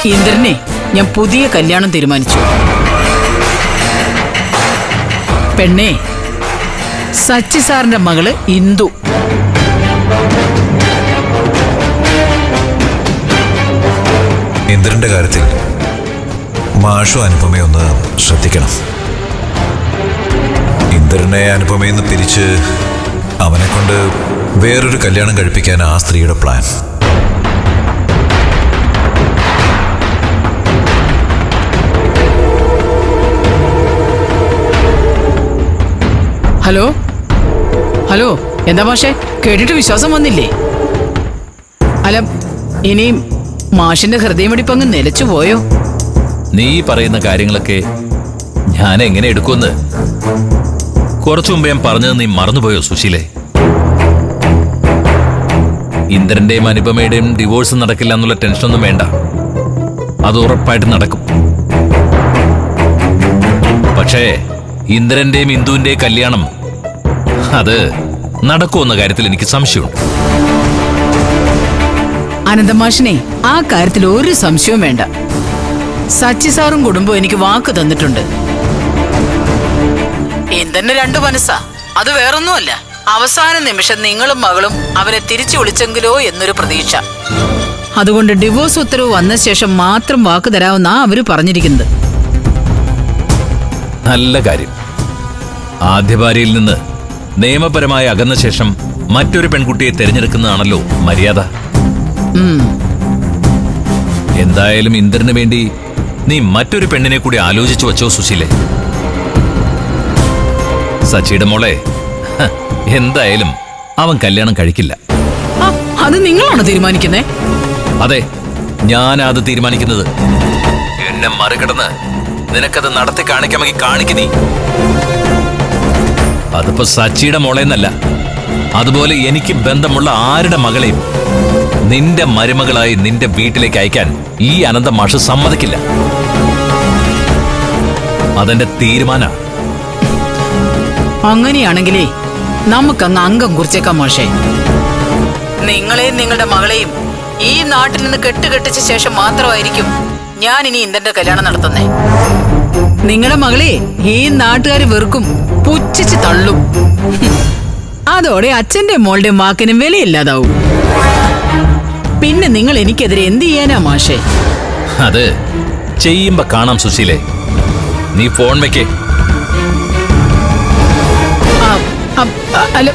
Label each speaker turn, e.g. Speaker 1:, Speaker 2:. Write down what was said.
Speaker 1: ഇന്ദ്രനെ ഞാൻ പുതിയ കല്യാണം തീരുമാനിച്ചു. പെണ്ണെ, സച്ചി സാറിന്റെ മകള് ഇന്ദു.
Speaker 2: ഇന്ദ്രന്റെ കാര്യത്തിൽ മാഷും അനുപമയും ഒന്ന് ശ്രദ്ധിക്കണം. ഇന്ദ്രനെ അനുപമയെന്ന് പിരിച്ച് അവനെ കൊണ്ട് വേറൊരു കല്യാണം കഴിപ്പിക്കാൻ ആ സ്ത്രീയുടെ പ്ലാൻ.
Speaker 1: ഹലോ ഹലോ, എന്താ മാഷേ, കേട്ടിട്ട് വിശ്വാസം വന്നില്ലേ? അല്ല, ഇനിയും മാഷിന്റെ ഹൃദയമിടിപ്പങ്ങ് നിലച്ചു പോയോ?
Speaker 3: നീ പറയുന്ന കാര്യങ്ങളൊക്കെ ഞാൻ എങ്ങനെ എടുക്കുമെന്ന് കുറച്ചു മുമ്പ് ഞാൻ പറഞ്ഞത് നീ മറന്നുപോയോ സുശീലേ? ഇന്ദ്രന്റെയും അനുപമയുടെയും ഡിവോഴ്സ് നടക്കില്ല എന്നുള്ള ടെൻഷനൊന്നും വേണ്ട, അത് ഉറപ്പായിട്ട് നടക്കും. പക്ഷേ ഇന്ദ്രന്റെയും ഇന്ദുവിന്റെയും കല്യാണം അത് നടക്കുമെന്ന കാര്യത്തിൽ എനിക്ക് സംശയമുണ്ട്.
Speaker 1: അനന്തമാഷിനെ ആ കാര്യത്തിൽ ഒരു സംശയവും വേണ്ട. സച്ചി സാറും കുടുംബവും എനിക്ക് വാക്ക് തന്നിട്ടുണ്ട്. ഇന്ദ്രന് രണ്ടു മനസ്സാ, അത് വേറൊന്നുമല്ല. അവസാന നിമിഷം നിങ്ങളും മകളും അവരെ തിരിച്ചു വിളിച്ചെങ്കിലോ എന്നൊരു പ്രതീക്ഷ. അതുകൊണ്ട് ഡിവോഴ്സ് ഉത്തരവ് വന്ന ശേഷം മാത്രം വാക്ക് തരാമെന്നാ അവര് പറഞ്ഞിരിക്കുന്നത്.
Speaker 3: നല്ല കാര്യം. ആദ്യ ഭാര്യയിൽ നിന്ന് നിയമപരമായി അകന്ന ശേഷം മറ്റൊരു പെൺകുട്ടിയെ തിരഞ്ഞെടുക്കുന്നതാണല്ലോ മര്യാദ. എന്തായാലും ഇന്ദ്രന് വേണ്ടി നീ മറ്റൊരു പെണ്ണിനെ കൂടി ആലോചിച്ചു വച്ചോ സുശീലേ. സച്ചിയുടെ മോളെ, എന്തായാലും അവൻ കല്യാണം കഴിക്കില്ല.
Speaker 1: അത് നിങ്ങളാണ് തീരുമാനിക്കുന്നേ?
Speaker 3: അതെ, ഞാനത് തീരുമാനിക്കുന്നത്. എന്നെ മറികടന്ന് നിനക്കത് നടത്തി കാണിക്കാമെങ്കിൽ കാണിക്ക് നീ. അതിപ്പോ സച്ചിയുടെ മോളെന്നല്ല, അതുപോലെ എനിക്ക് ബന്ധമുള്ള ആരുടെ മകളെയും നിന്റെ മരുമകളായി നിന്റെ വീട്ടിലേക്ക് അയക്കാൻ ഈ അനന്ത മാഷ് സമ്മതിക്കില്ല. അതെന്റെ തീരുമാന.
Speaker 1: അങ്ങനെയാണെങ്കിലേ നമുക്കങ്ങ് അംഗം കുറിച്ചേക്കാം മാഷേ. നിങ്ങളെയും നിങ്ങളുടെ മകളെയും ഈ നാട്ടിൽ നിന്ന് കെട്ടുകെട്ടിച്ച ശേഷം മാത്രമായിരിക്കും ഞാൻ ഇനി ഇന്ദ്രന്റെ കല്യാണം നടത്തുന്നേ. നിങ്ങളുടെ മകളെ ഈ നാട്ടുകാർ വെറുക്കും, പുച്ഛിച്ച് തള്ളും. അതോടെ അച്ഛന്റെ മോളുടെ വാക്കിനും വിലയില്ലാതാവും. പിന്നെ നിങ്ങൾ എനിക്കെതിരെ എന്ത് ചെയ്യാനാ മാഷേ?
Speaker 3: അത് ചെയ്യുമ്പോ കാണാം സുശീലേ. നീ ഫോൺ വെക്കേ.
Speaker 1: അല്ല,